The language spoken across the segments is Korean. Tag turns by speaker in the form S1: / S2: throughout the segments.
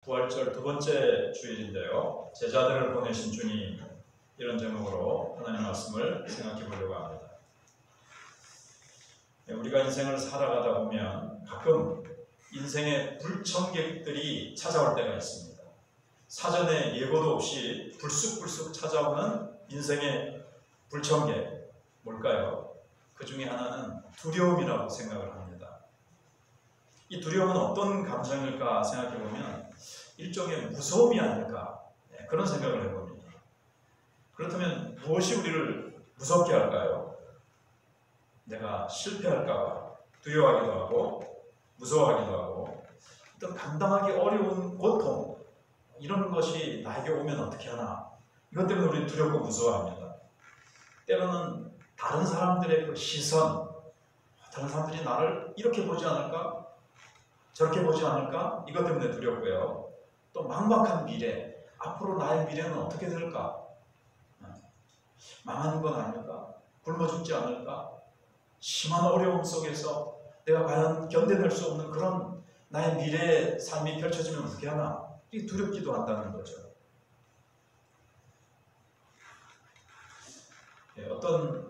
S1: 부활절 두 번째 주일인데요. 제자들을 보내신 주님, 이런 제목으로 하나님의 말씀을 생각해 보려고 합니다. 우리가 인생을 살아가다 보면 가끔 인생의 불청객들이 찾아올 때가 있습니다. 사전에 예고도 없이 불쑥불쑥 찾아오는 인생의 불청객, 뭘까요? 그 중에 하나는 두려움이라고 생각을 합니다. 이 두려움은 어떤 감정일까 생각해 보면 일종의 무서움이 아닐까, 그런 생각을 해봅니다. 그렇다면 무엇이 우리를 무섭게 할까요? 내가 실패할까 두려워하기도 하고 무서워하기도 하고, 어떤 감당하기 어려운 고통, 이런 것이 나에게 오면 어떻게 하나, 이것 때문에 우리는 두렵고 무서워합니다. 때로는 다른 사람들의 그 시선, 다른 사람들이 나를 이렇게 보지 않을까, 저렇게 보지 않을까, 이것 때문에 두렵고요. 또 막막한 미래, 앞으로 나의 미래는 어떻게 될까, 망하는 건 아닐까, 굶어 죽지 않을까, 심한 어려움 속에서 내가 과연 견뎌낼 수 없는 그런 나의 미래의 삶이 펼쳐지면 어떻게 하나, 이게 두렵기도 한다는 거죠. 어떤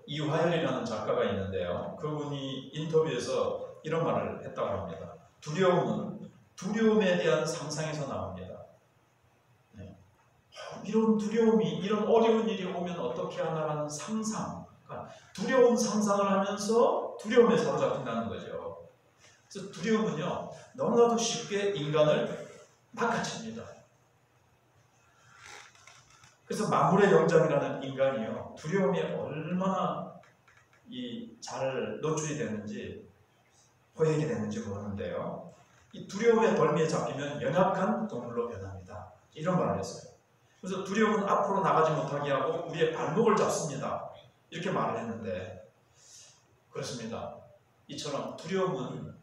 S1: 이화열이라는 작가가 있는데요. 그분이 인터뷰에서 이런 말을 했다고 합니다. 두려움은 두려움에 대한 상상에서 나옵니다. 이런 두려움이, 이런 어려운 일이 오면 어떻게 하나라는 상상, 그러니까 두려운 상상을 하면서 두려움에 사로잡힌다는 거죠. 그래서 두려움은요, 너무나도 쉽게 인간을 낚아챕니다. 그래서 만물의 영장이라는 인간이요, 두려움에 얼마나 잘 노출이 되는지, 포획이 되는지 모르는데요, 이 두려움의 벌미에 잡히면 연약한 동물로 변합니다. 이런 말을 했어요. 그래서 두려움은 앞으로 나가지 못하게 하고 우리의 발목을 잡습니다. 이렇게 말을 했는데, 그렇습니다. 이처럼 두려움은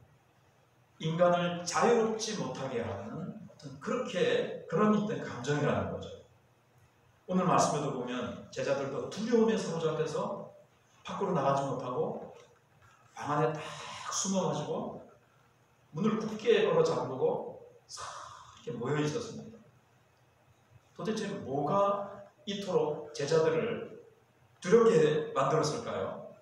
S1: 인간을 자유롭지 못하게 하는 어떤 그런 어떤 감정이라는 거죠. 오늘 말씀에도 보면 제자들도 두려움에 사로잡혀서 밖으로 나가지 못하고 방 안에 딱 숨어가지고 문을 굳게 걸어 잠그고 이렇게 모여 있었습니다. 도대체 뭐가 이토록 제자들을 두렵게 만들었을까요?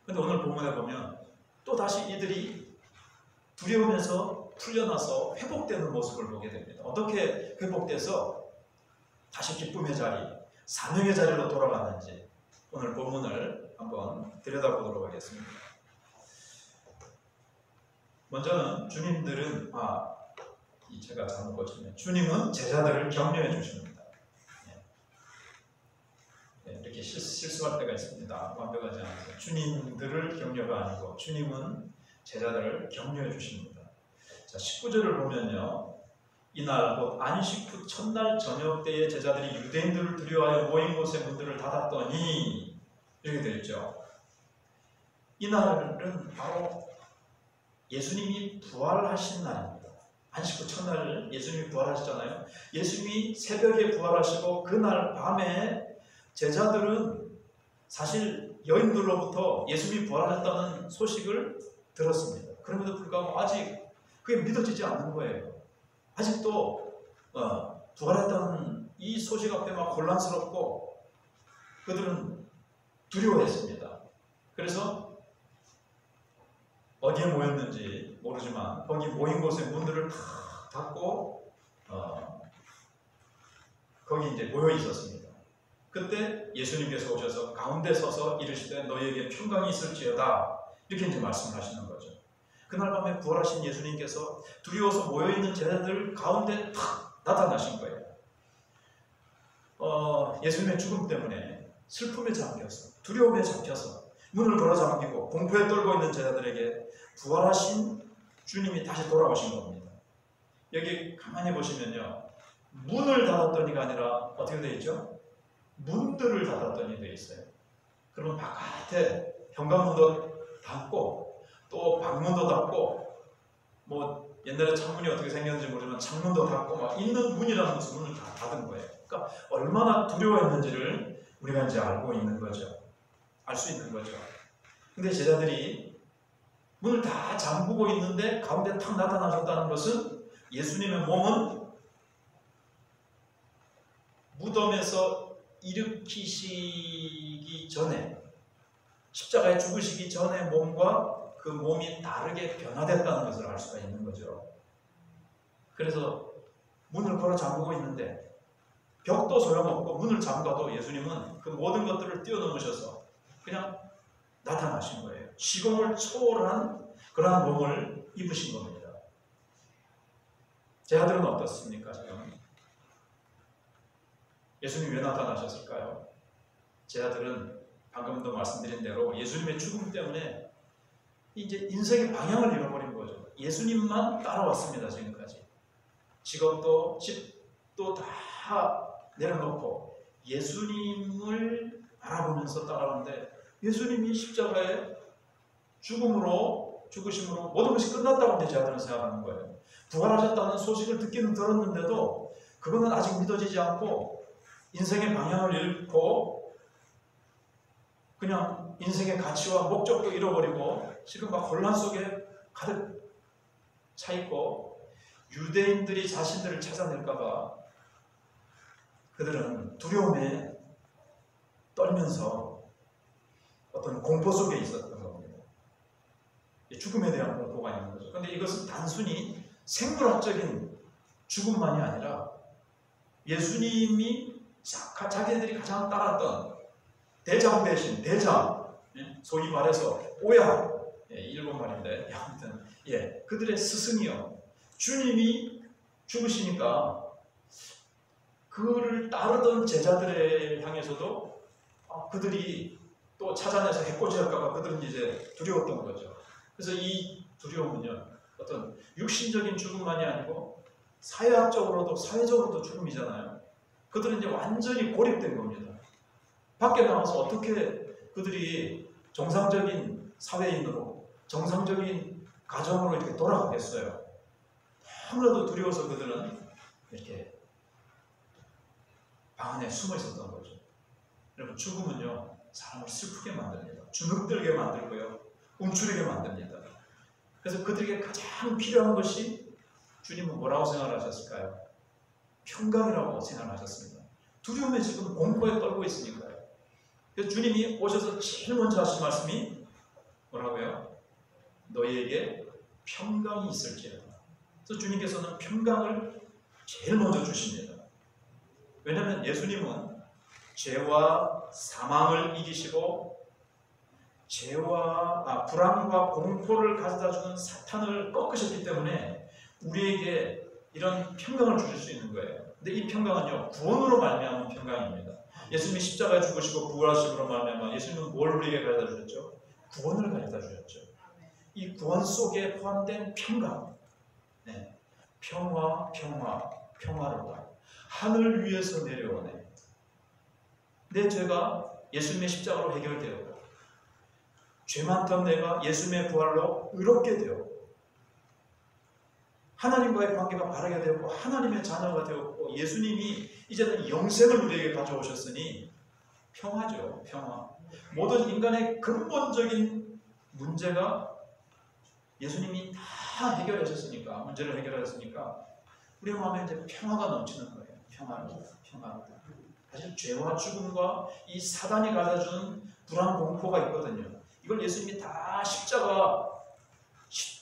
S1: 근데 오늘 본문에 보면 또다시 이들이 두려움에서 풀려나서 회복되는 모습을 보게 됩니다. 어떻게 회복돼서 다시 기쁨의 자리, 사명의 자리로 돌아가는지 오늘 본문을 한번 들여다보도록 하겠습니다. 먼저는 제가 잘못 고쳤네요. 주님은 제자들을 격려해 주십니다. 이렇게 실수할 때가 있습니다. 완벽하지 않아서. 주님들을 격려가 아니고 주님은 제자들을 격려해 주십니다. 자, 19절을 보면요, 이날 곧 안식 후 첫날 저녁 때에 제자들이 유대인들을 두려워하여 모인 곳의 문들을 닫았더니, 이렇게 되어 있죠. 이날은 바로 예수님이 부활하신 날입니다. 안식 후 첫날 예수님이 부활하셨잖아요. 예수님이 새벽에 부활하시고 그날 밤에 제자들은 사실 여인들로부터 예수님이 부활하셨다는 소식을 들었습니다. 그럼에도 불구하고 아직 그게 믿어지지 않는 거예요. 아직도 부활했다는 이 소식 앞에 막 혼란스럽고 그들은 두려워했습니다. 그래서 어디에 모였는지 모르지만 거기 모인 곳의 문들을 다 닫고 거기 이제 모여 있었습니다. 그때 예수님께서 오셔서 가운데 서서 이르시되 너희에게 평강이 있을지어다, 이렇게 이제 말씀하시는 거죠. 그날 밤에 부활하신 예수님께서 두려워서 모여있는 제자들 가운데 탁 나타나신 거예요. 예수님의 죽음 때문에 슬픔에 잠겨서, 두려움에 잡혀서 문을 걸어 잠기고 공포에 떨고 있는 제자들에게 부활하신 주님이 다시 돌아오신 겁니다. 여기 가만히 보시면요, 문을 닫았더니가 아니라 어떻게 되어 있죠? 문들을 닫았더니 되어 있어요. 그러면 바깥에 현관문도 닫고 또 방문도 닫고, 뭐 옛날에 창문이 어떻게 생겼는지 모르지만 창문도 닫고 막 있는 문이라는 것은 문을 다 닫은 거예요. 그러니까 얼마나 두려워했는지를 우리가 이제 알고 있는 거죠. 알 수 있는 거죠. 근데 제자들이 문을 다 잠그고 있는데 가운데 탁 나타나셨다는 것은 예수님의 몸은 무덤에서 일으키시기 전에, 십자가에 죽으시기 전의 몸과 그 몸이 다르게 변화됐다는 것을 알 수가 있는 거죠. 그래서 문을 걸어 잠그고 있는데 벽도 소용없고 문을 잠가도 예수님은 그 모든 것들을 뛰어넘으셔서 그냥 나타나신 거예요. 시공을 초월한 그러한 몸을 입으신 겁니다. 제 아들은 어떻습니까? 지금 예수님이 왜 나타나셨을까요? 제 아들은 방금도 말씀드린 대로 예수님의 죽음 때문에 이제 인생의 방향을 잃어버린 거죠. 예수님만 따라왔습니다. 지금까지 직업도 집도 다 내려놓고 예수님을 바라보면서 따라오는데, 예수님이 십자가에 죽으심으로 모든 것이 끝났다고 제 아들은 생각하는 거예요. 부활하셨다는 소식을 듣기는 들었는데도 그거는 아직 믿어지지 않고 인생의 방향을 잃고 그냥 인생의 가치와 목적도 잃어버리고 지금 막 혼란 속에 가득 차 있고, 유대인들이 자신들을 찾아낼까봐 그들은 두려움에 떨면서 어떤 공포 속에 있었던 겁니다. 죽음에 대한 공포가 있는 거죠. 그런데 이것은 단순히 생물학적인 죽음만이 아니라 예수님이 자기들이 가장 따랐던 대장 대신 대장, 소위 말해서 오야, 일본 말인데 아무튼 그들의 스승이요, 주님이 죽으시니까 그를 따르던 제자들을 향해서도 그들이 또 찾아내서 해코지할까봐 그들은 이제 두려웠던 거죠. 그래서 이 두려움은요, 어떤 육신적인 죽음만이 아니고 사회학적으로도 사회적으로도 죽음이잖아요. 그들은 이제 완전히 고립된 겁니다. 밖에 나가서 어떻게 그들이 정상적인 사회인으로, 정상적인 가정으로 이렇게 돌아가겠어요. 너무나도 두려워서 그들은 이렇게 방 안에 숨어 있었던 거죠. 여러분, 죽음은요, 사람을 슬프게 만듭니다. 주눅들게 만들고요, 움츠리게 만듭니다. 그래서 그들에게 가장 필요한 것이, 주님은 뭐라고 생각하셨을까요? 평강이라고 생각하셨습니다. 두려움에 지금 공포에 떨고 있으니까요. 그래서 주님이 오셔서 제일 먼저 하신 말씀이 뭐라고요? 너희에게 평강이 있을지어다. 그래서 주님께서는 평강을 제일 먼저 주십니다. 왜냐하면 예수님은 죄와 사망을 이기시고 죄와 불안과 공포를 가져다주는 사탄을 꺾으셨기 때문에 우리에게 이런 평강을 주실 수 있는 거예요. 근데 이 평강은요, 구원으로 말미암은 평강입니다. 예수님이 십자가에 죽으시고 부활하심으로 말미암아 예수님은 뭘 우리에게 가져다 주셨죠? 구원을 가져다 주셨죠. 이 구원 속에 포함된 평강, 평화로다. 하늘 위에서 내려오네. 내 죄가 예수님의 십자가로 해결되었고, 죄 많던 내가 예수님의 부활로 의롭게 되었고, 하나님과의 관계가 바르게 되었고, 하나님의 자녀가 되었고, 예수님이 이제는 영생을 우리에게 가져오셨으니 평화죠. 평화. 모든 인간의 근본적인 문제가 예수님이 다 해결하셨으니까, 문제를 해결하셨으니까 우리 마음에 이제 평화가 넘치는 거예요. 평화. 사실 죄와 죽음과 이 사단이 가져주는 불안 공포가 있거든요. 이걸 예수님이 다 십자가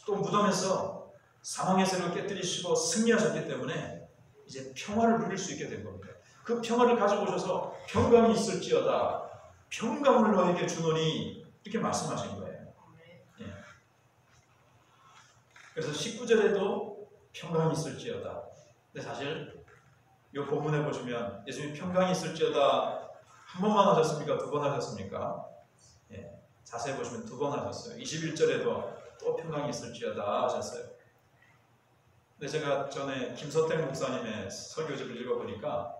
S1: 또 무덤에서 사망의 세력을 깨뜨리시고 승리하셨기 때문에 이제 평화를 누릴 수 있게 된 겁니다. 그 평화를 가지고 오셔서 평강이 있을지어다. 평강을 너에게 주노니 이렇게 말씀하신 거예요. 그래서 19절에도 평강이 있을지어다. 근데 사실 이 본문에 보시면 예수님이 평강이 있을지어다 한 번만 하셨습니까? 두 번 하셨습니까? 자세히 보시면 두 번 하셨어요. 21절에도 또 평강이 있을지어다 하셨어요. 근데 제가 전에 김서택 목사님의 설교집을 읽어보니까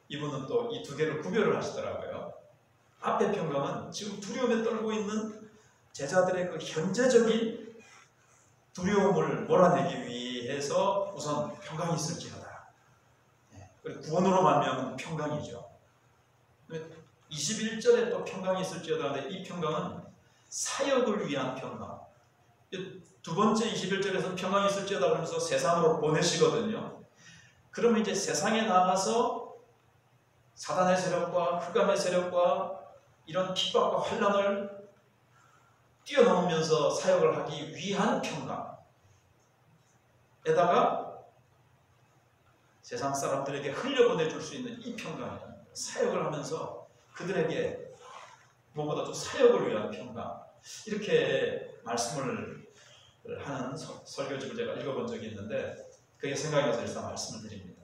S1: 이분은 또 이 두 개를 구별을 하시더라고요. 앞에 평강은 지금 두려움에 떨고 있는 제자들의 그 현재적인 두려움을 몰아내기 위해서 우선 평강이 있을지어다. 그리고 구원으로 말미암은 평강이죠. 21절에 또 평강이 있을지어다 하는데, 이 평강은 사역을 위한 평강, 두 번째 21절에서 평강이 있을지어다 그러면서 세상으로 보내시거든요. 그러면 이제 세상에 나가서 사단의 세력과 흑암의 세력과 이런 핍박과 환난을 뛰어넘으면서 사역을 하기 위한 평강에다가 세상 사람들에게 흘려보내줄 수 있는 이 평강이다. 사역을 하면서 그들에게 무엇보다도 사역을 위한 평강, 이렇게 말씀을 하는 설교집을 제가 읽어본 적이 있는데 그게 생각이 나서 일단 말씀을 드립니다.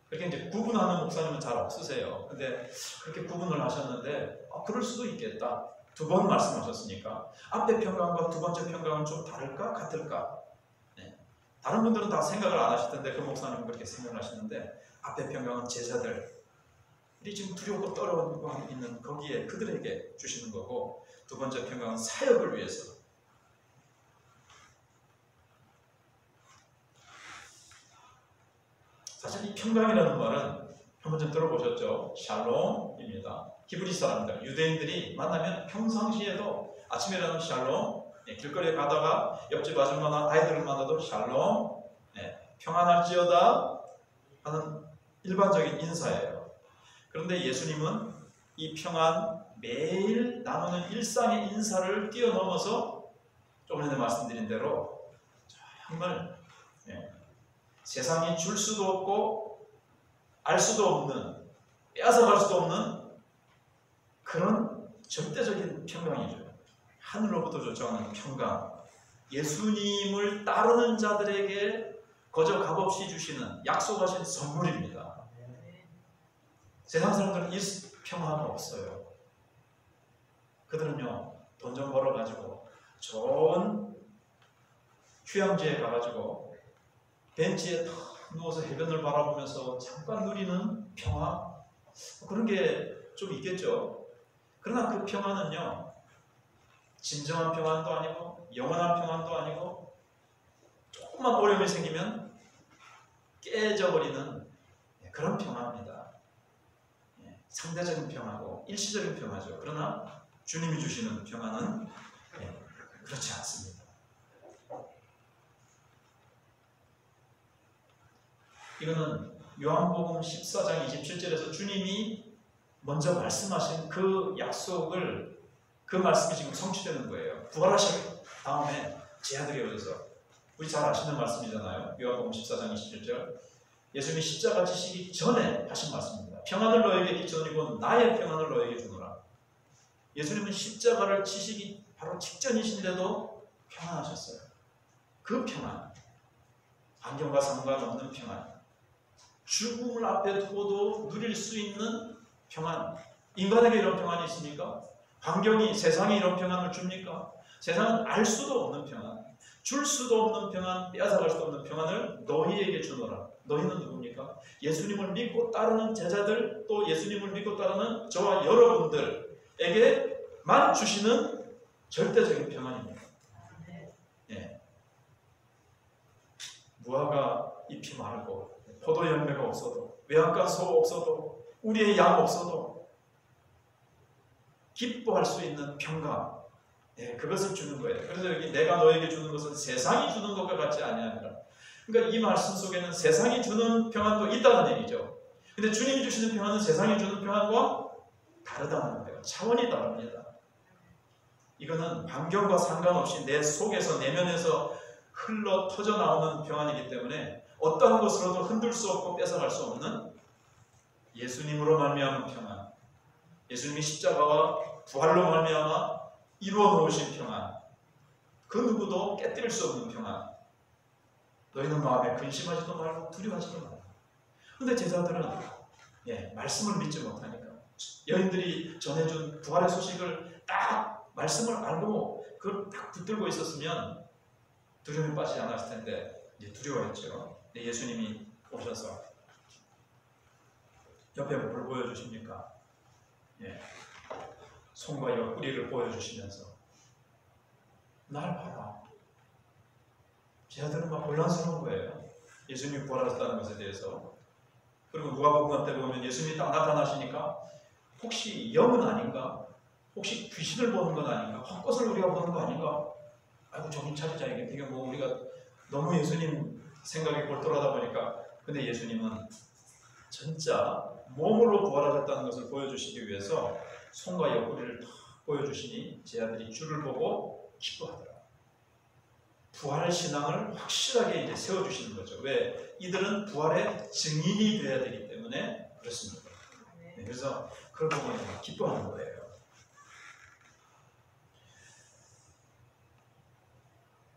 S1: 그렇게 이제 구분하는 목사님은 잘 없으세요. 근데 그렇게 구분을 하셨는데 그럴 수도 있겠다. 두 번 말씀하셨으니까 앞에 평강과 두 번째 평강은 좀 다를까? 같을까? 네. 다른 분들은 다 생각을 안 하실 텐데 그 목사님은 그렇게 생각을 하시는데 앞에 평강은 제자들이 지금 두렵고 떨어지고 있는 거기에 그들에게 주시는 거고, 두 번째 평강은 사역을 위해서. 사실 이 평강이라는 말은 한 번쯤 들어보셨죠? 샬롬입니다. 히브리 사람들, 유대인들이 만나면 평상시에도 아침에 일어나면 샬롬, 길거리에 가다가 옆집 아줌마나 아이들을 만나도 샬롬, 평안할지어다 하는 일반적인 인사예요. 그런데 예수님은 이 평안, 매일 나누는 일상의 인사를 뛰어넘어서 조금 전에 말씀드린 대로 정말 세상이 줄 수도 없고 알 수도 없는, 빼앗아갈 수도 없는 그런 절대적인 평강이죠. 하늘로부터 요청하는 평강, 예수님을 따르는 자들에게 거저 값없이 주시는 약속하신 선물입니다. 세상 사람들은 이 평화가 없어요. 그들은요, 돈 좀 벌어가지고 좋은 휴양지에 가가지고 벤치에 탁 누워서 해변을 바라보면서 잠깐 누리는 평화, 그런 게 좀 있겠죠. 그러나 그 평화는요, 진정한 평안도 아니고 영원한 평안도 아니고 조금만 어려움이 생기면 깨져버리는 그런 평화입니다. 상대적인 평화고 일시적인 평화죠. 그러나 주님이 주시는 평화는 그렇지 않습니다. 이거는 요한복음 14장 27절에서 주님이 먼저 말씀하신 그 약속을, 그 말씀이 지금 성취되는 거예요. 부활하신 다음에 제 아들이 오셔서, 우리 잘 아시는 말씀이잖아요. 요한복음 14장 27절, 예수님이 십자가 지시기 전에 하신 말씀입니다. 평안을 너에게 끼쳐드리고 나의 평안을 너에게 주노라. 예수님은 십자가를 지시기 바로 직전이신데도 평안하셨어요. 그 평안, 환경과 상관없는 평안, 죽음을 앞에 두고도 누릴 수 있는 평안. 인간에게 이런 평안이 있습니까? 환경이, 세상이 이런 평안을 줍니까? 세상은 알 수도 없는 평안, 줄 수도 없는 평안, 빼앗아갈 수도 없는 평안을 너희에게 주노라. 너희는 누굽니까? 예수님을 믿고 따르는 제자들, 또 예수님을 믿고 따르는 저와 여러분들에게만 주시는 절대적인 평안입니다. 무화과 잎이 마르고 포도 열매가 없어도, 외양간 소 없어도, 우리의 양 없어도 기뻐할 수 있는 평강, 그것을 주는 거예요. 그래서 여기 내가 너에게 주는 것은 세상이 주는 것과 같지 아니하니라. 그러니까 이 말씀 속에는 세상이 주는 평안도 있다는 얘기죠. 근데 주님이 주시는 평안은 세상이 주는 평안과 다르다는 거예요. 차원이 다릅니다. 이거는 환경과 상관없이 내 속에서, 내면에서 흘러 터져 나오는 평안이기 때문에 어떠한 것으로도 흔들 수 없고 뺏어갈 수 없는 예수님으로 말미암은 평안, 예수님이 십자가와 부활로 말미암아 이루어 놓으신 평안, 그 누구도 깨뜨릴 수 없는 평안. 너희는 마음에 근심하지도 말고 두려워하지도 말고. 그런데 제자들은 말씀을 믿지 못하니까, 여인들이 전해준 부활의 소식을 딱 말씀을 알고 그걸 딱 붙들고 있었으면 두려움에 빠지지 않았을 텐데 이제 두려워했죠. 예수님이 오셔서 옆에 뭘 보여주십니까? 손과 옆구리를 보여주시면서 날 봐라. 제자들은 막 혼란스러운 거예요. 예수님이 부활하셨다는 것에 대해서. 그리고 누가복음 때 보면 예수님이 딱 나타나시니까 혹시 영은 아닌가? 혹시 귀신을 보는 건 아닌가? 헛것을 우리가 보는 거 아닌가? 아이고 정신 차리자. 이게 뭐 우리가 너무 예수님 생각이 골똘하다 보니까. 근데 예수님은 진짜 몸으로 부활하셨다는 것을 보여주시기 위해서 손과 옆구리를 다 보여주시니 제 아들이 주를 보고 기뻐하더라. 부활 신앙을 확실하게 이제 세워주시는 거죠. 왜? 이들은 부활의 증인이 되어야 되기 때문에 그렇습니다. 네, 그래서 그걸 보고 기뻐하는 거예요.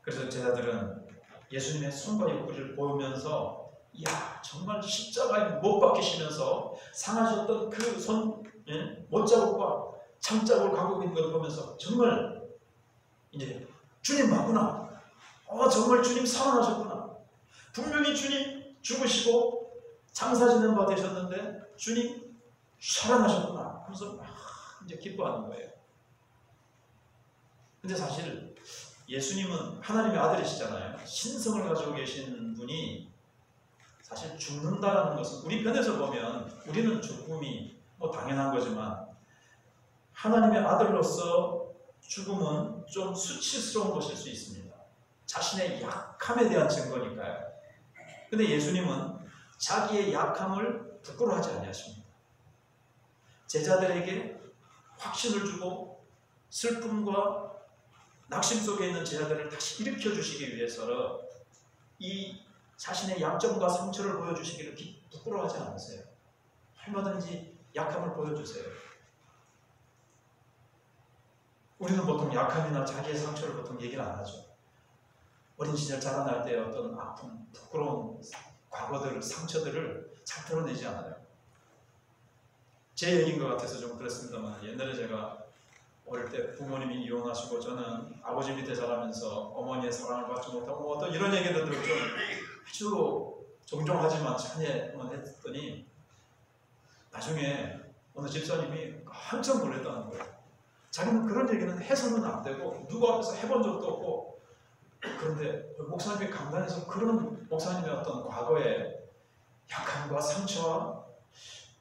S1: 그래서 제자들은 예수님의 손과 옆구리를 보면서 이야 정말 십자가에 못 박히시면서 상하셨던 그 손 못자국과 창자국을 갖고 있는 걸 보면서 정말 이제 주님 맞구나. 정말 주님 살아나셨구나. 분명히 주님 죽으시고 장사 지는 바 되셨는데 주님 살아나셨구나 하면서 이제 기뻐하는 거예요. 근데 사실 예수님은 하나님의 아들이시잖아요. 신성을 가지고 계신 분이 사실 죽는다라는 것은 우리 편에서 보면 우리는 죽음이 뭐 당연한 거지만 하나님의 아들로서 죽음은 좀 수치스러운 것일 수 있습니다. 자신의 약함에 대한 증거니까요. 근데 예수님은 자기의 약함을 부끄러워하지 아니하십니다. 제자들에게 확신을 주고 슬픔과 낙심 속에 있는 제자들을 다시 일으켜 주시기 위해서 이 자신의 약점과 상처를 보여주시기를 부끄러워하지 않으세요. 얼마든지 약함을 보여주세요. 우리는 보통 약함이나 자기의 상처를 보통 얘기를 안 하죠. 어린 시절 자라날 때 어떤 아픔, 부끄러운 과거들, 상처들을 잘 드러내지 않아요. 제 얘기인 것 같아서 좀 그렇습니다만 옛날에 제가 어릴 때 부모님이 이혼하시고 저는 아버지 밑에 자라면서 어머니의 사랑을 받지 못하고 어떤 이런 얘기들을 좀 아주 종종하지만 참여만 했더니 나중에 어느 집사님이 한참 놀랬다는 거예요. 자기는 그런 얘기는 해서는 안 되고 누구 앞에서 해본 적도 없고 그런데 목사님이 강단에서 그런 목사님의 어떤 과거의 약함과 상처와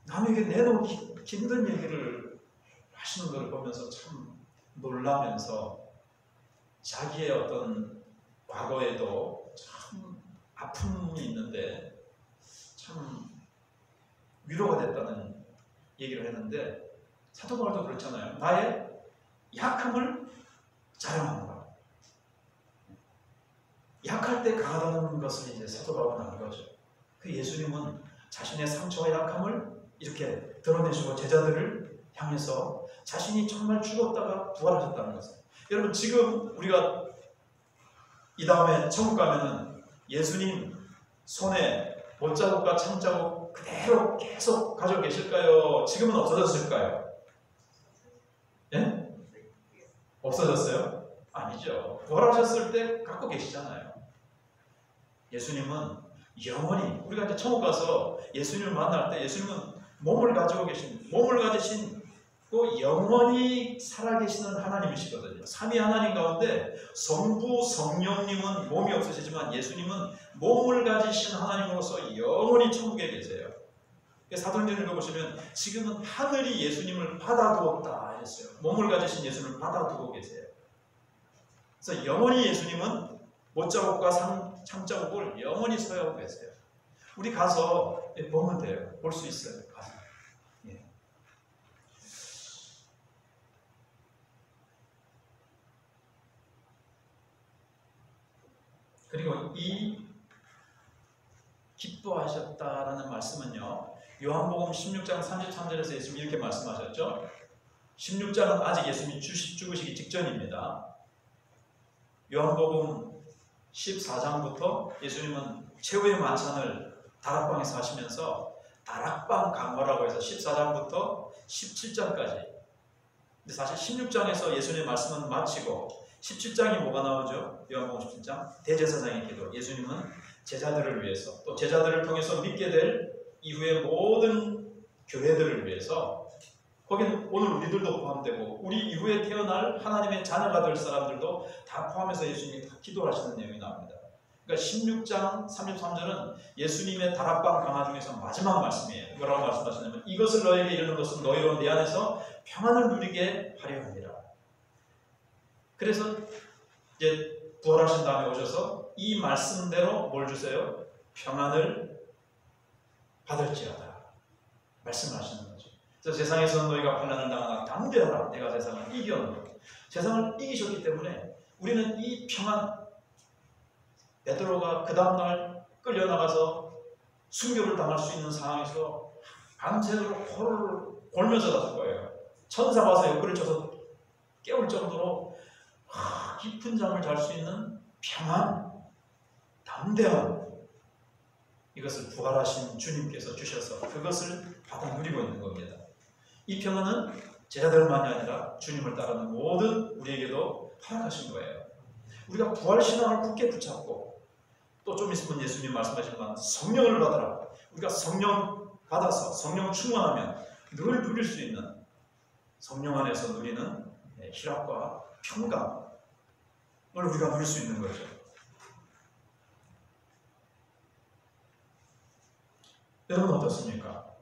S1: 남에게 내놓기 힘든 얘기를 하시는 걸 보면서 참 놀라면서 자기의 어떤 과거에도 참 아픔이 있는데 참 위로가 됐다는 얘기를 했는데 사도 바울도 그렇잖아요. 나의 약함을 자랑하는 것. 약할 때 강하다는 것을 이제 사도 바울은 한 거죠. 그 예수님은 자신의 상처와 약함을 이렇게 드러내시고 제자들을 향해서 자신이 정말 죽었다가 부활하셨다는 것을. 여러분 지금 우리가 이 다음에 천국 가면은 예수님 손에 못자국과 창자국 그대로 계속 가지고 계실까요? 지금은 없어졌을까요? 예? 없어졌어요? 아니죠. 부활하셨을 때 갖고 계시잖아요. 예수님은 영원히 우리가 이제 천국 가서 예수님을 만날 때 예수님은 몸을 가지고 몸을 가지신 영원히 살아계시는 하나님이시거든요. 삼위 하나님 가운데 성부, 성령님은 몸이 없으시지만 예수님은 몸을 가지신 하나님으로서 영원히 천국에 계세요. 사도행전 읽어보시면 지금은 하늘이 예수님을 받아두었다 했어요. 몸을 가지신 예수님을 받아두고 계세요. 그래서 영원히 예수님은 못자국과 창자국을 영원히 소유하고 계세요. 우리 가서 보면 돼요. 볼 수 있어요. 가서. 예. 그리고 이 기뻐하셨다라는 말씀은요. 요한복음 16장 33절에서 예수님이 이렇게 말씀하셨죠. 16장은 아직 예수님이 죽으시기 직전입니다. 요한복음 14장부터 예수님은 최후의 만찬을 다락방에서 하시면서 다락방 강화라고 해서 14장부터 17장까지. 근데 사실 16장에서 예수님의 말씀은 마치고 17장이 뭐가 나오죠? 요한복음 17장 대제사장의 기도. 예수님은 제자들을 위해서 또 제자들을 통해서 믿게 될 이후의 모든 교회들을 위해서 거기는 오늘 우리들도 포함되고 우리 이후에 태어날 하나님의 자녀가 될 사람들도 다 포함해서 예수님이 다 기도하시는 내용이 나옵니다. 그러니까 16장 33절은 예수님의 다락방 강화 중에서 마지막 말씀이에요. 뭐라고 말씀하시냐면 이것을 너에게 이르는 것은 너희로 내 안에서 평안을 누리게 하려 함이라. 그래서 이제 부활하신 다음에 오셔서 이 말씀대로 뭘 주세요? 평안을 받을지어다 말씀하시는 거죠. 그래서 세상에서 너희가 환난을 당하나 담대하라. 내가 세상을 이겼노라. 세상을 이기셨기 때문에 우리는 이 평안, 베드로가 그 다음날 끌려나가서 순교를 당할 수 있는 상황에서 밤새도록 코를 골면서 잤을 거예요. 천사가 와서 옆구리를 쳐서 깨울 정도로 깊은 잠을 잘 수 있는 평안, 담대함, 이것을 부활하신 주님께서 주셔서 그것을 받아 누리고 있는 겁니다. 이 평안은 제자들만이 아니라 주님을 따르는 모든 우리에게도 허락하신 거예요. 우리가 부활신앙을 굳게 붙잡고 또 좀 있으면 예수님 말씀하시지만 성령을 받아라. 우리가 성령 받아서 성령 충만하면 늘 누릴 수 있는 성령 안에서 누리는 희락과 평강을 우리가 누릴 수 있는 거죠. 여러분 어떻습니까?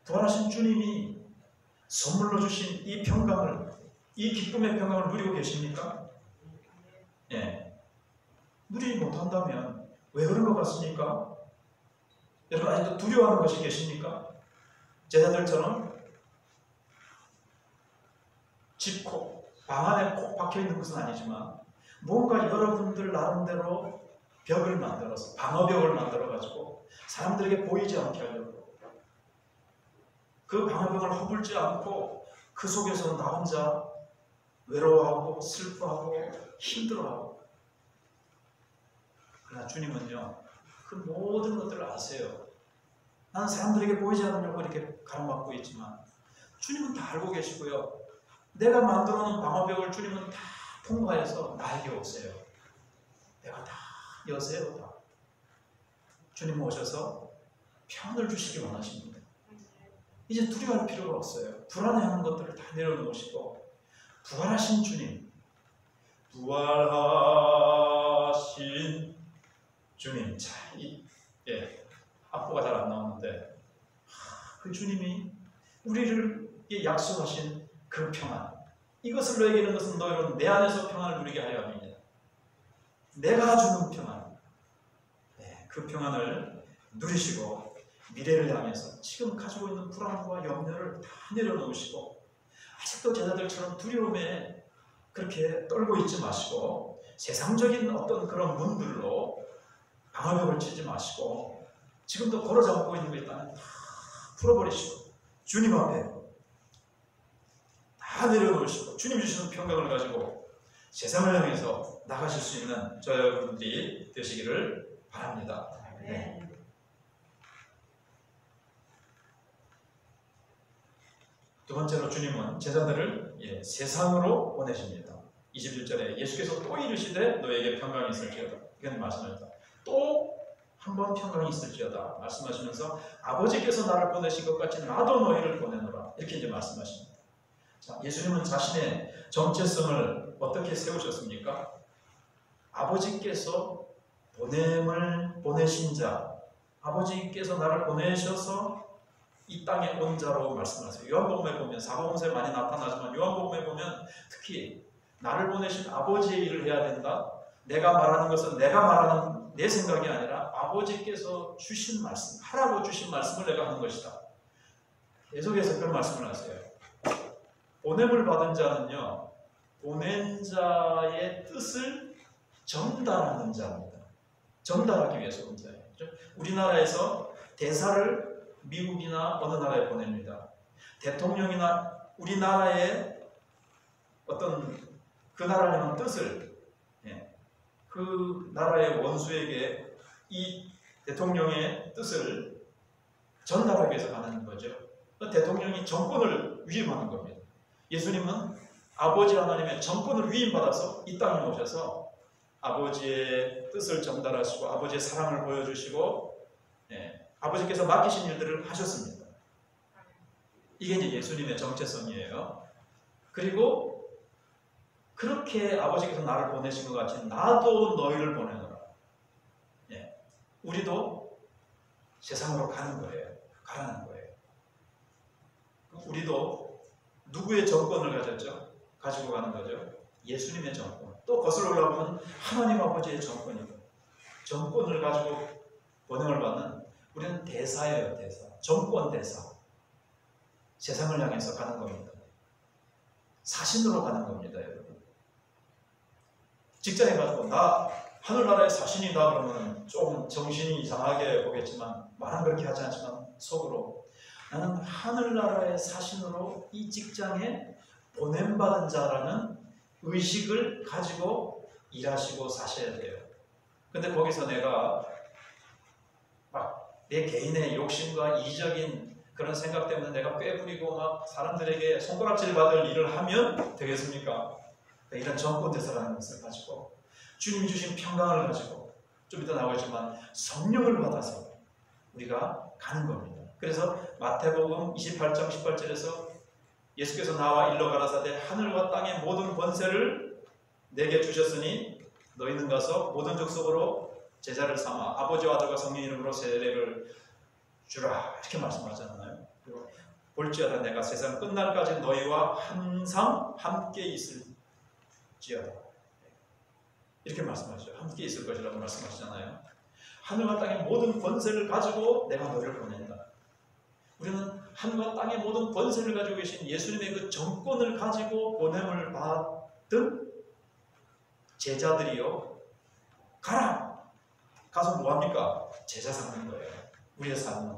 S1: 부활하신 주님이 선물로 주신 이 평강을, 이 기쁨의 평강을 누리고 계십니까? 예. 누리지 못한다면 왜 그런 것 같습니까? 여러분 아직도 두려워하는 것이 계십니까? 제자들처럼 집콕, 방 안에 콕 박혀있는 것은 아니지만 뭔가 여러분들 나름대로 벽을 만들어서 방어벽을 만들어가지고 사람들에게 보이지 않게 하려고 그 방어벽을 허물지 않고 그 속에서 나 혼자 외로워하고 슬퍼하고 힘들어하고 그러나 주님은요 그 모든 것들을 아세요. 나는 사람들에게 보이지 않으려고 이렇게 가로막고 있지만 주님은 다 알고 계시고요. 내가 만들어 놓은 방어벽을 주님은 다 통과해서 나에게 오세요. 내가 다 여세요. 다. 주님 오셔서 평안을 주시기 원하십니다. 이제 두려워할 필요가 없어요. 불안해하는 것들을 다 내려놓으시고 부활하신 주님, 부활하신 주님. 자, 악보가 잘 안 나오는데 그 주님이 우리를 약속하신 그 평안, 이것을 너에게 이르는 것은 너희는 내 안에서 평안을 누리게 하려 합니다. 내가 주는 평안, 그 평안을 누리시고 미래를 향해서 지금 가지고 있는 불안과 염려를 다 내려놓으시고 아직도 제자들처럼 두려움에 그렇게 떨고 있지 마시고 세상적인 어떤 그런 문들로 방어벽을 치지 마시고 지금도 걸어잡고 있는 거 있다면 다 풀어버리시고 주님 앞에 다 내려놓으시고 주님 주시는 평강을 가지고 세상을 향해서 나가실 수 있는 저 여러분들이 되시기를 바랍니다. 네. 두 번째로 주님은 제자들을 세상으로 보내십니다. 21절에 예수께서 또 이르시되 너에게 평강이 있을지어다. 이건 말씀합니다. 또 한 번 평강이 있을지어다 말씀하시면서 아버지께서 나를 보내신 것 같이 나도 너희를 보내노라 이렇게 이제 말씀하십니다. 자, 예수님은 자신의 정체성을 어떻게 세우셨습니까? 아버지께서 보내신 자, 아버지께서 나를 보내셔서 이 땅에 온 자로 말씀하세요. 요한복음에 보면 사복음서에 많이 나타나지만 요한복음에 보면 특히 나를 보내신 아버지의 일을 해야 된다. 내가 말하는 것은 내가 말하는 내 생각이 아니라 아버지께서 주신 말씀, 하라고 주신 말씀을 내가 하는 것이다. 계속해서 그런 말씀을 하세요. 보냄을 받은 자는요, 보낸 자의 뜻을 전달하는 자입니다. 전달하기 위해서 온 자예요. 우리나라에서 대사를 미국이나 어느 나라에 보냅니다. 대통령이나 우리나라의 어떤 그 나라에 있는 뜻을 그 나라의 원수에게 이 대통령의 뜻을 전달하기 위해서 가는 거죠. 대통령이 정권을 위임하는 겁니다. 예수님은 아버지 하나님의 정권을 위임받아서 이 땅에 오셔서 아버지의 뜻을 전달하시고 아버지의 사랑을 보여주시고 아버지께서 맡기신 일들을 하셨습니다. 이게 이제 예수님의 정체성이에요. 그리고 그렇게 아버지께서 나를 보내신 것 같이 나도 너희를 보내노라. 우리도 세상으로 가는 거예요. 가라는 거예요. 우리도 누구의 정권을 가지고 가는 거죠? 예수님의 정권. 또 거슬러 올라보면 하나님 아버지의 정권이고, 정권을 가지고 번영을 받는, 우리는 대사예요. 대사. 정권 대사. 세상을 향해서 가는 겁니다. 사신으로 가는 겁니다. 여러분. 직장에 가지고 나 하늘나라의 사신이다 그러면 좀 정신이 이상하게 보겠지만, 말은 그렇게 하지 않지만 속으로 나는 하늘나라의 사신으로 이 직장에 보냄받은 자라는 의식을 가지고 일하시고 사셔야 돼요. 근데 거기서 내가 막 내 개인의 욕심과 이기적인 그런 생각 때문에 내가 꾀부리고 막 사람들에게 손가락질 받을 일을 하면 되겠습니까? 이런 정권대사라는 것을 가지고 주님이 주신 평강을 가지고 좀 이따 나오겠지만 성령을 받아서 우리가 가는 겁니다. 그래서 마태복음 28장 18절에서 예수께서 나와 일러 가라사대 하늘과 땅의 모든 권세를 내게 주셨으니 너희는 가서 모든 족속으로 제자를 삼아 아버지와 아들과 성령 이름으로 세례를 주라 이렇게 말씀하잖아요. 그리고 볼지어다 내가 세상 끝날까지 너희와 항상 함께 있을지어다 이렇게 말씀하시죠. 함께 있을 것이라고 말씀하시잖아요. 하늘과 땅의 모든 권세를 가지고 내가 너희를 보낸다. 우리는 하늘과 땅의 모든 권세를 가지고 계신 예수님의 그 정권을 가지고 보냄을 받은 제자들이요. 가라! 가서 뭐합니까? 제자 삼는 거예요. 우리의 삶은.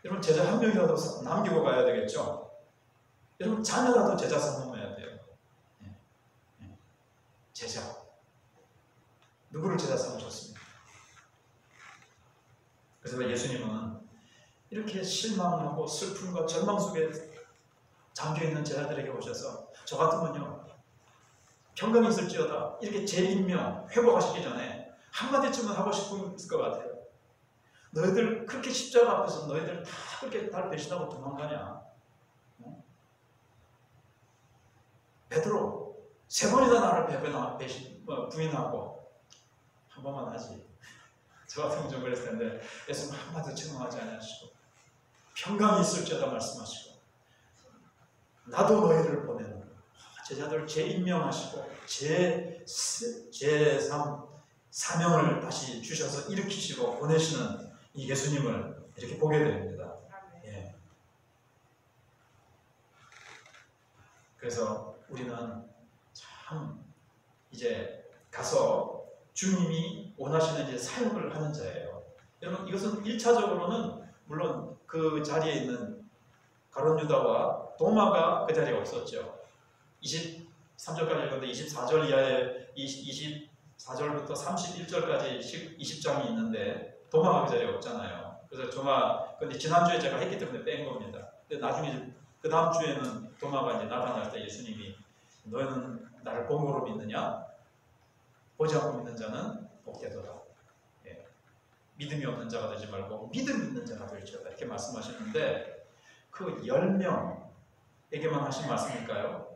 S1: 여러분 제자 한 명이라도 남기고 가야 되겠죠? 여러분 자녀라도 제자 삼아야 돼요. 제자. 누구를 제자 삼으셨습니까? 그래서 예수님은 이렇게 실망하고 슬픔과 절망 속에 잠겨있는 제자들에게 오셔서 저 같으면요 평강이 있을지어다 이렇게 재임명 회복하시기 전에 한마디쯤은 하고 싶을 것 같아요. 너희들 그렇게 십자가 앞에서 너희들 다 그렇게 날 배신하고 도망가냐? 베드로 3번이나 나를 부인하고 한 번만 하지. 저 같으면 좀 그랬을 텐데 예수님 한마디도 증언하지 않으시고 평강이 있을지어다 말씀하시고 나도 너희를 보내는 제자들 재임명하시고 제3 사명을 다시 주셔서 일으키시고 보내시는 이 예수님을 이렇게 보게 됩니다. 예. 그래서 우리는 참 이제 가서 주님이 원하시는 이제 사역을 하는 자예요. 여러분 이것은 1차적으로는 물론 그 자리에 있는 가룟 유다와 도마가 그 자리에 없었죠. 23절까지 읽었는데 24절 이하에 24절부터 31절까지 20장이 있는데 도마가 그 자리에 없잖아요. 그래서 근데 지난주에 제가 했기 때문에 뺀 겁니다. 근데 나중에 그 다음 주에는 도마가 이제 나타날 때 예수님이 너희는 나를 본으로 믿느냐? 보지 않고 믿는 자는 복되도다. 예. 믿음이 없는 자가 되지 말고 믿음 있는 자가 될지어다 이렇게 말씀하시는데 그 10명에게만 하신 말씀일까요?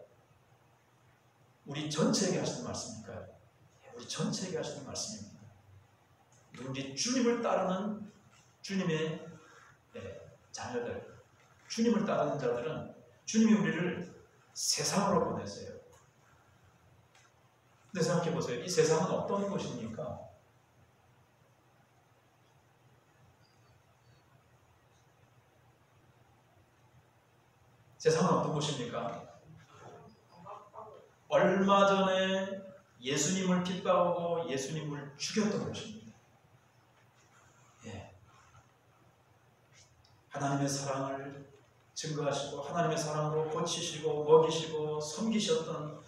S1: 우리 전체에게 하시는 말씀일까요? 우리 전체에게 하시는 말씀입니다. 누군지 주님을 따르는 주님의 자녀들, 주님을 따르는 자들은 주님이 우리를 세상으로 보내세요. 근데 생각해 보세요. 이 세상은 어떤 곳입니까? 세상은 어떤 곳입니까? 얼마 전에 예수님을 핍박하고 예수님을 죽였던 곳입니다. 예. 하나님의 사랑을 증거하시고 하나님의 사랑으로 고치시고 먹이시고 섬기셨던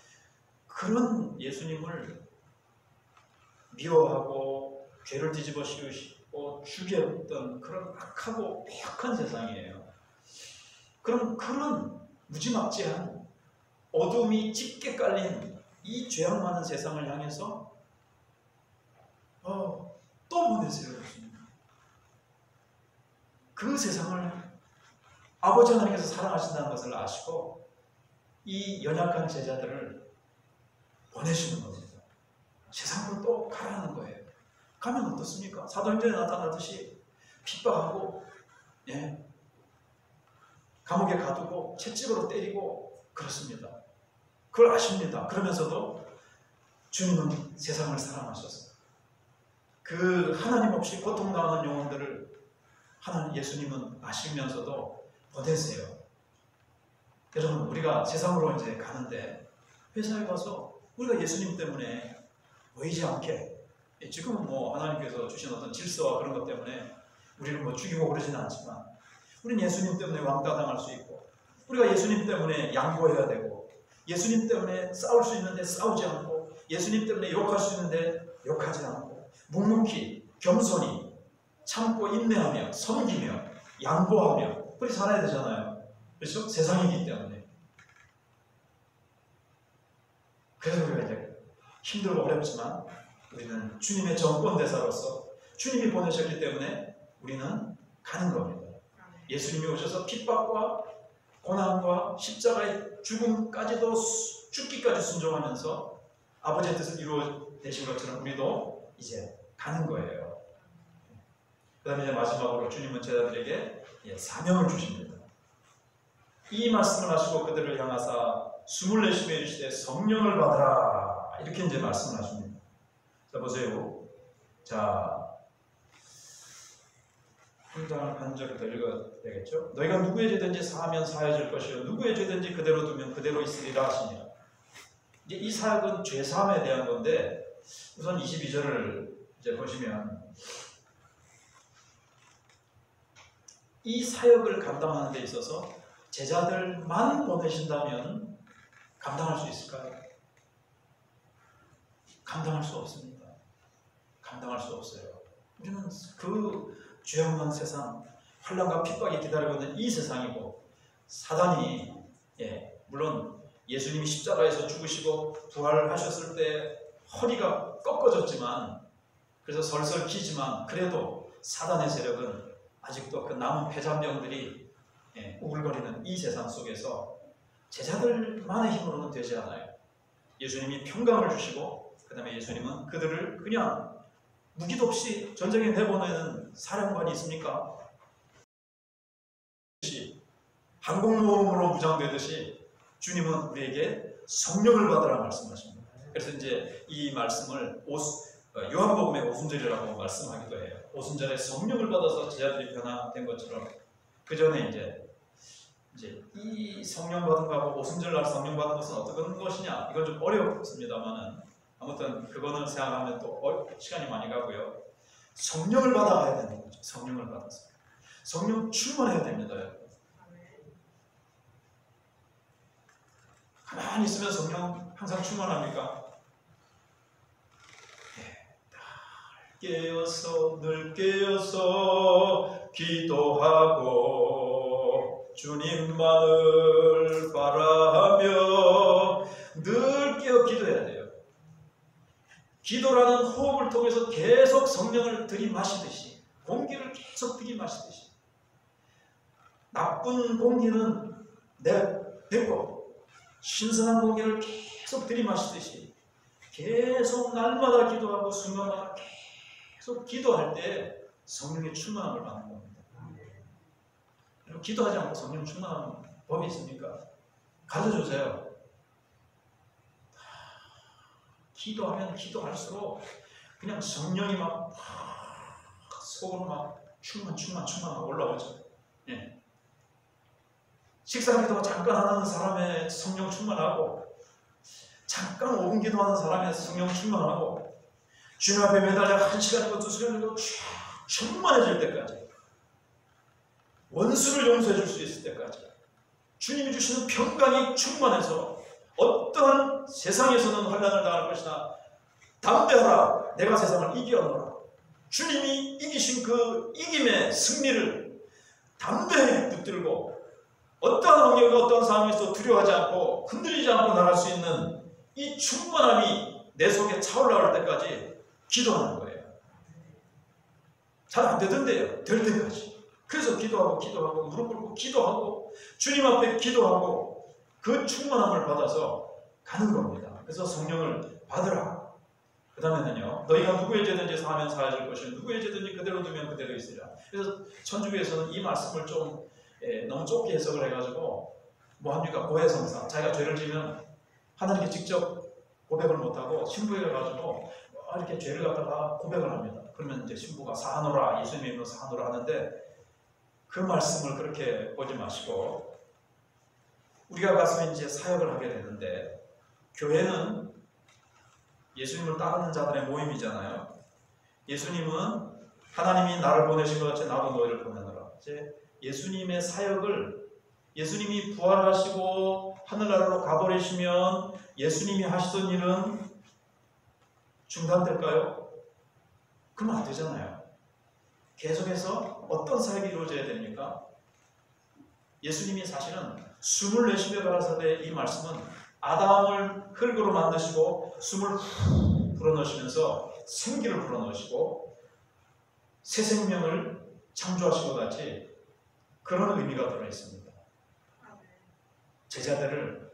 S1: 그런 예수님을 미워하고 죄를 뒤집어 씌우시고 죽였던 그런 악하고 배역한 세상이에요. 그런 무지막지한 어둠이 짙게 깔린 이 죄악 많은 세상을 향해서 또 보내세요. 그 세상을 아버지 하나님께서 사랑하신다는 것을 아시고 이 연약한 제자들을 보내시는 겁니다. 세상으로 또 가라는 거예요. 가면 어떻습니까? 사도행전에 나타나듯이 핍박하고 감옥에 가두고 채찍으로 때리고 그렇습니다. 그걸 아십니다. 그러면서도 주님은 세상을 사랑하셔서 그 하나님 없이 고통당하는 영혼들을 하나님 예수님은 아시면서도 보내세요. 여러분, 우리가 세상으로 이제 가는데 회사에 가서 우리가 예수님 때문에 보이지 않게, 지금은 뭐 하나님께서 주신 어떤 질서와 그런 것 때문에 우리를 뭐 죽이고 그러지는 않지만 우리는 예수님 때문에 왕따 당할 수 있고, 우리가 예수님 때문에 양보해야 되고, 예수님 때문에 싸울 수 있는데 싸우지 않고, 예수님 때문에 욕할 수 있는데 욕하지 않고, 묵묵히 겸손히 참고 인내하며 섬기며 양보하며 그렇게 살아야 되잖아요. 그렇죠? 세상이기 때문에. 그래서 우리가 이제 힘들고 어렵지만 우리는 주님의 정권대사로서 주님이 보내셨기 때문에 우리는 가는 겁니다. 예수님이 오셔서 핍박과 고난과 십자가의 죽음까지도 죽기까지 순종하면서 아버지의 뜻을 이루어내신 것처럼 우리도 이제 가는 거예요. 그 다음에 이제 마지막으로 주님은 제자들에게 사명을 주십니다. 이 말씀을 하시고 그들을 향하사 숨을 내쉬며 이르시되 성령을 받으라, 이렇게 이제 말씀을 하십니다. 자, 보세요. 자, 한 장을 한 절을 더 읽어야 되겠죠? 너희가 누구의 죄든지 사하면 사해질 것이요 누구의 죄든지 그대로 두면 그대로 있으리라 하시니라. 이제 이 사역은 죄 사함에 대한 건데, 우선 22절을 이제 보시면 이 사역을 감당하는 데 있어서 제자들만 보내신다면 감당할 수 있을까요? 감당할 수 없습니다. 감당할 수 없어요. 우리는 그 죄악만 세상, 환난과 핍박이 기다리고 있는 이 세상이고, 사단이 물론 예수님이 십자가에서 죽으시고 부활하셨을 때 허리가 꺾어졌지만, 그래서 설설 기지만, 그래도 사단의 세력은 아직도 그 남은 폐잔병들이 우글거리는 이 세상 속에서 제자들만의 힘으로는 되지 않아요. 예수님이 평강을 주시고, 그 다음에 예수님은 그들을 그냥 무기도 없이 전쟁에 내보내는 사령관이 있습니까? 항공모함으로 무장되듯이 주님은 우리에게 성령을 받으라 말씀하십니다. 그래서 이제 이 말씀을 요한복음의 오순절이라고 말씀하기도 해요. 오순절에 성령을 받아서 제자들이 변화된 것처럼, 그 전에 이제 이 성령 받은 거하고 오순절날 성령 받은 것은 어떤 것이냐, 이건 좀 어렵습니다만은 아무튼 그거는 생각하면 또 시간이 많이 가고요. 성령을 받아가야 되는 거죠. 성령을 받아서 성령 충만해야 됩니다. 가만히 있으면 성령 항상 충만합니까? 깨어서 늘 깨어서 기도하고 주님만을 바라며 늘 깨어 기도해야 돼요. 기도라는 호흡을 통해서 계속 성령을 들이마시듯이, 공기를 계속 들이마시듯이, 나쁜 공기는 내뱉고 신선한 공기를 계속 들이마시듯이 계속 날마다 기도하고 순간마다 계속 기도할 때 성령의 충만함을 받는 겁니다. 그리고 기도하지 않고 성령 충만한 법이 있습니까? 가르쳐주세요. 기도하면 기도할수록 그냥 성령이 막 속으로 막 충만 올라오죠. 예. 식사 기도 잠깐 하는 사람의 성령 충만하고, 잠깐 5분 기도하는 사람의 성령 충만하고, 주님 앞에 매달려 1시간이고 2시간이고 충만해질 때까지, 원수를 용서해 줄 수 있을 때까지 주님이 주시는 평강이 충만해서 어떠한 세상에서는 환난을 당할 것이나 담대하라, 내가 세상을 이겨노라. 주님이 이기신 그 이김의 승리를 담대히 붙들고 어떠한 환경과 어떠한 상황에서 두려워하지 않고 흔들리지 않고 나갈 수 있는 이 충만함이 내 속에 차올라올 때까지 기도하는 거예요. 잘 안 되던데요. 될 때까지. 그래서 기도하고 무릎 꿇고 기도하고 주님 앞에 기도하고 그 충만함을 받아서 가는 겁니다. 그래서 성령을 받으라. 그 다음에는요, 너희가 누구의 죄든지 사하면 사해질 것이요 누구의 죄든지 그대로 두면 그대로 있으리라. 그래서 천주교에서는 이 말씀을 좀 너무 좁게 해석을 해가지고 뭐 합니까? 고해성사. 자기가 죄를 지면 하나님께 직접 고백을 못하고 신부에 가가지고 이렇게 죄를 갖다가 고백을 합니다. 그러면 이제 신부가 사하노라, 예수님의 이름으로 사하노라 하는데, 그 말씀을 그렇게 보지 마시고 우리가 가서 이제 사역을 하게 되는데, 교회는 예수님을 따르는 자들의 모임이잖아요. 예수님은 하나님이 나를 보내신 것 같이 나도 너희를 보내노라. 이제 예수님의 사역을, 예수님이 부활하시고 하늘나라로 가버리시면 예수님이 하시던 일은 중단될까요? 그러면 안 되잖아요. 계속해서 어떤 사역이 이루어져야 됩니까? 예수님이 사실은 숨을 내쉬며 가라사대, 이 말씀은 아담을 흙으로 만드시고 숨을 불어넣으시면서 생기를 불어넣으시고 새 생명을 창조하신 것 같이 그런 의미가 들어있습니다. 제자들을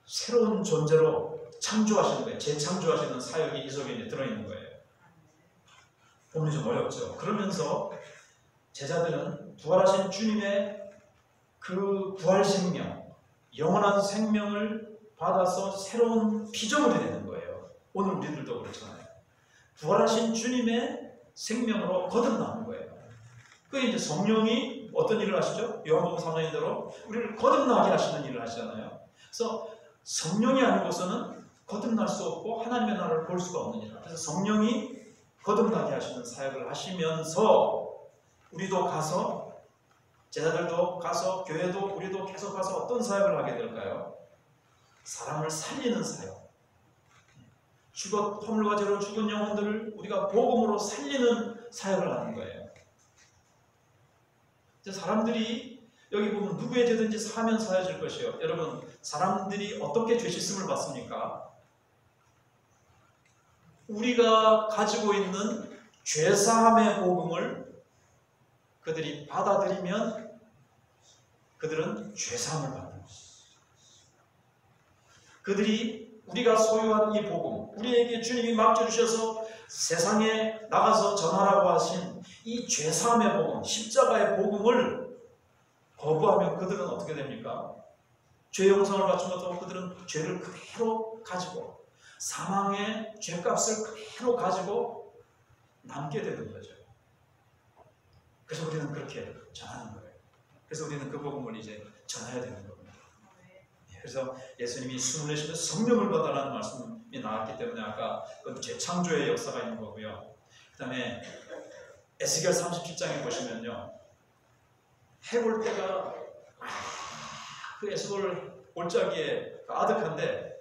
S1: 새로운 존재로 창조하시는 거예요. 재창조하시는 사역이 이 속에 이제 들어있는 거예요. 보면 좀 어렵죠. 그러면서 제자들은 부활하신 주님의 그 부활 생명, 영원한 생명을 받아서 새로운 피조물이 되는 거예요. 오늘 우리들도 그렇잖아요. 부활하신 주님의 생명으로 거듭나는 거예요. 그게 이제 성령이 어떤 일을 하시죠? 요한복음 3장대로 우리를 거듭나게 하시는 일을 하시잖아요. 그래서 성령이 아닌 곳에는 거듭날 수 없고 하나님의 나라를 볼 수가 없는 일이라. 그래서 성령이 거듭나게 하시는 사역을 하시면서 우리도 가서, 제자들도 가서, 교회도 우리도 계속 가서 어떤 사역을 하게 될까요? 사람을 살리는 사역. 허물과 죄로 죽은 영혼들을 우리가 복음으로 살리는 사역을 하는 거예요. 사람들이 여기 보면 누구의 죄든지 사하면 사해질 것이요. 여러분, 사람들이 어떻게 죄 씻음을 받습니까? 우리가 가지고 있는 죄사함의 복음을 그들이 받아들이면 그들은 죄사함을 받는 것입니다. 그들이 우리가 소유한 이 복음, 우리에게 주님이 맡겨주셔서 세상에 나가서 전하라고 하신 이 죄사함의 복음, 십자가의 복음을 거부하면 그들은 어떻게 됩니까? 죄 용서를 받지 못하고 그들은 죄를 그대로 가지고 사망의 죄값을 그대로 가지고 남게 되는 거죠. 그래서 우리는 그렇게 전하는 거예요. 그래서 우리는 그 복음을 이제 전해야 되는 겁니다. 그래서 예수님이 숨을 내쉬면서 성령을 받아라는 말씀이 나왔기 때문에 아까 그 재창조의 역사가 있는 거고요. 그 다음에 에스겔 37장에 보시면요, 해볼 때가 그 에스겔 골짜기에 아득한데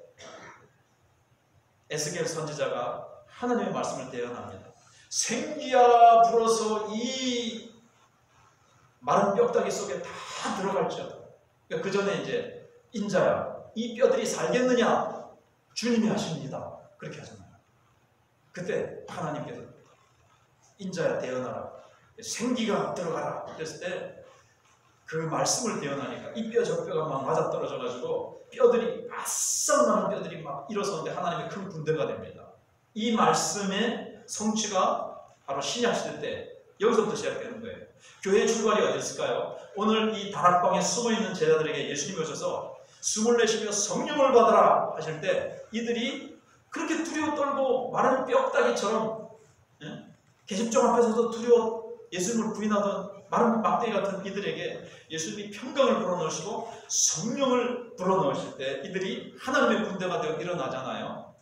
S1: 에스겔 선지자가 하나님의 말씀을 대언합니다. 생기야 불어서 이 마른 뼈다귀 속에 다 들어갈지어다. 그러니까 그 전에 이제 인자야, 이 뼈들이 살겠느냐? 주님이 하십니다. 그렇게 하잖아요. 그때 하나님께서 인자야 대언하라, 생기가 들어가라 그랬을 때 그 말씀을 대언하니까 이 뼈 저 뼈가 막 맞아떨어져 가지고 뼈들이 바싹 나는 뼈들이 막 일어서는데 하나님의 큰 군대가 됩니다. 이 말씀의 성취가 바로 신약 시대 때 여기서부터 시작되는 거예요. 교회의 출발이 어디 있을까요? 오늘 이 다락방에 숨어있는 제자들에게 예수님이 오셔서 숨을 내쉬며 성령을 받아라 하실 때 이들이 그렇게 두려워 떨고 마른 뼈다귀처럼, 계집종 앞에서도 두려워 예수님을 부인하던 마른 막대기 같은 이들에게 예수님이 평강을 불어넣으시고 성령을 불어넣으실 때 이들이 하나님의 군대가 되어 일어나잖아요.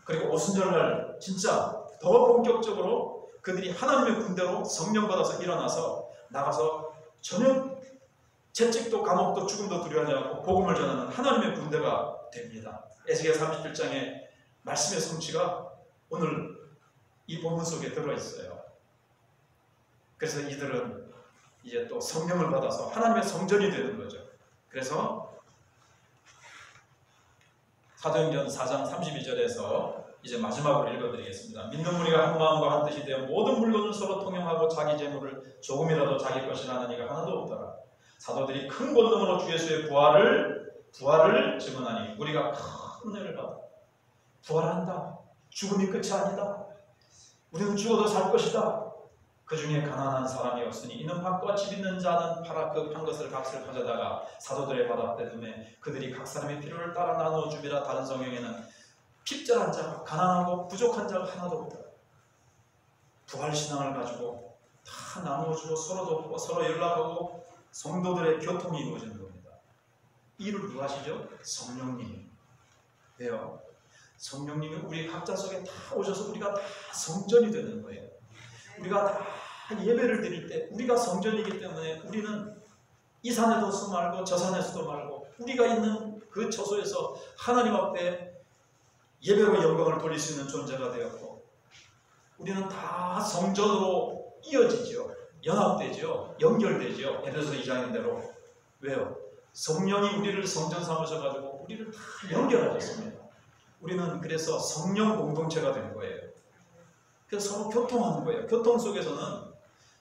S1: 그리고 오순절날 진짜 더 본격적으로 그들이 하나님의 군대로 성령 받아서 일어나서 나가서 전혀 채찍도 감옥도 죽음도 두려워하지 않고 복음을 전하는 하나님의 군대가 됩니다. 에스겔 37장의 말씀의 성취가 오늘 이 본문 속에 들어있어요. 그래서 이들은 이제 또 성령을 받아서 하나님의 성전이 되는 거죠. 그래서 사도행전 4장 32절에서 이제 마지막으로 읽어드리겠습니다. 믿는 무리가 한 마음과 한 뜻이 되어 모든 물건을 서로 통용하고 자기 재물을 조금이라도 자기 것이라 하는 이가 하나도 없더라. 사도들이 큰 권능으로 주 예수의 부활을 증언하니 우리가 큰 은혜를 받아. 부활한다. 죽음이 끝이 아니다. 우리는 죽어도 살 것이다. 그 중에 가난한 사람이 없으니 이는 밭과 집 있는 자는 팔아 그 판 것을 값을 가져다가 사도들의 밭 앞에 두매 그들이 각 사람의 필요를 따라 나누어 주리라. 다른 성경에는 핍절한 자가 가난하고 부족한 자가 하나도 없다. 부활신앙을 가지고 다 나누어주고 서로 돕고 서로 연락하고 성도들의 교통이 이루어지는 겁니다. 이 일을 누가 하시죠? 성령님이. 왜요? 성령님이 우리 각자 속에 다 오셔서 우리가 다 성전이 되는 거예요. 우리가 다 예배를 드릴 때 우리가 성전이기 때문에 우리는 이 산에도 서 말고 저 산에서도 말고 우리가 있는 그 처소에서 하나님 앞에 예배로 영광을 돌릴 수 있는 존재가 되었고 우리는 다 성전으로 이어지죠. 연합되죠. 연결되죠. 에베소서 2장인 대로. 왜요? 성령이 우리를 성전 삼으셔가지고 우리를 다 연결하셨습니다. 우리는 그래서 성령 공동체가 된 거예요. 그래서 서로 교통하는 거예요. 교통 속에서는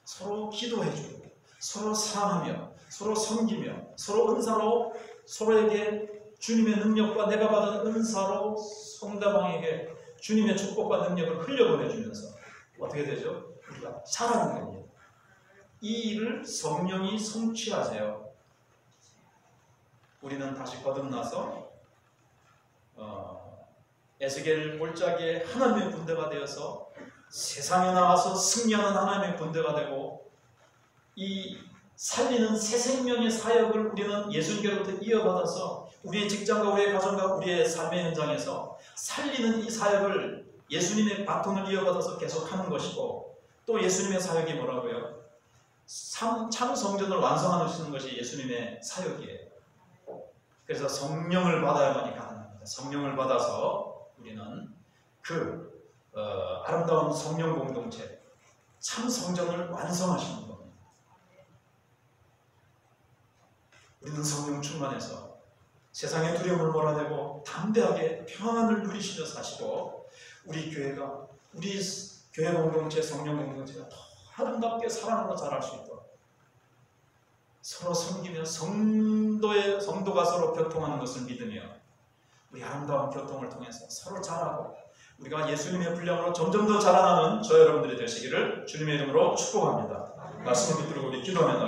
S1: 서로 기도해주고 서로 사랑하며 서로 섬기며 서로 은사로 서로에게 주님의 능력과 내가 받은 은사로 상대방에게 주님의 축복과 능력을 흘려보내주면서 어떻게 되죠? 우리가 자라는 겁니다. 이 일을 성령이 성취하세요. 우리는 다시 거듭나서 에스겔 골짜기에 하나님의 군대가 되어서 세상에 나와서 승리하는 하나님의 군대가 되고 이 살리는 새 생명의 사역을 우리는 예수님께로부터 이어받아서 우리의 직장과 우리의 가정과 우리의 삶의 현장에서 살리는 이 사역을 예수님의 바톤을 이어받아서 계속하는 것이고 또 예수님의 사역이 뭐라고요? 참 성전을 완성하시는 것이 예수님의 사역이에요. 그래서 성령을 받아야만이 가능합니다. 성령을 받아서 우리는 그 아름다운 성령 공동체, 참 성전을 완성하시는 겁니다. 우리는 성령 충만해서 세상의 두려움을 몰아내고 담대하게 평안을 누리시며 사시고 우리 교회가 우리 교회 공동체, 성령 공동체가 더 아름답게 사랑으로 자랄 수 있도록 서로 섬기며 성도가 서로 교통하는 것을 믿으며 우리 아름다운 교통을 통해서 서로 자라고 우리가 예수님의 분량으로 점점 더 자라나는 저 여러분들이 되시기를 주님의 이름으로 축복합니다. 말씀을 붙들고 우리 기도하며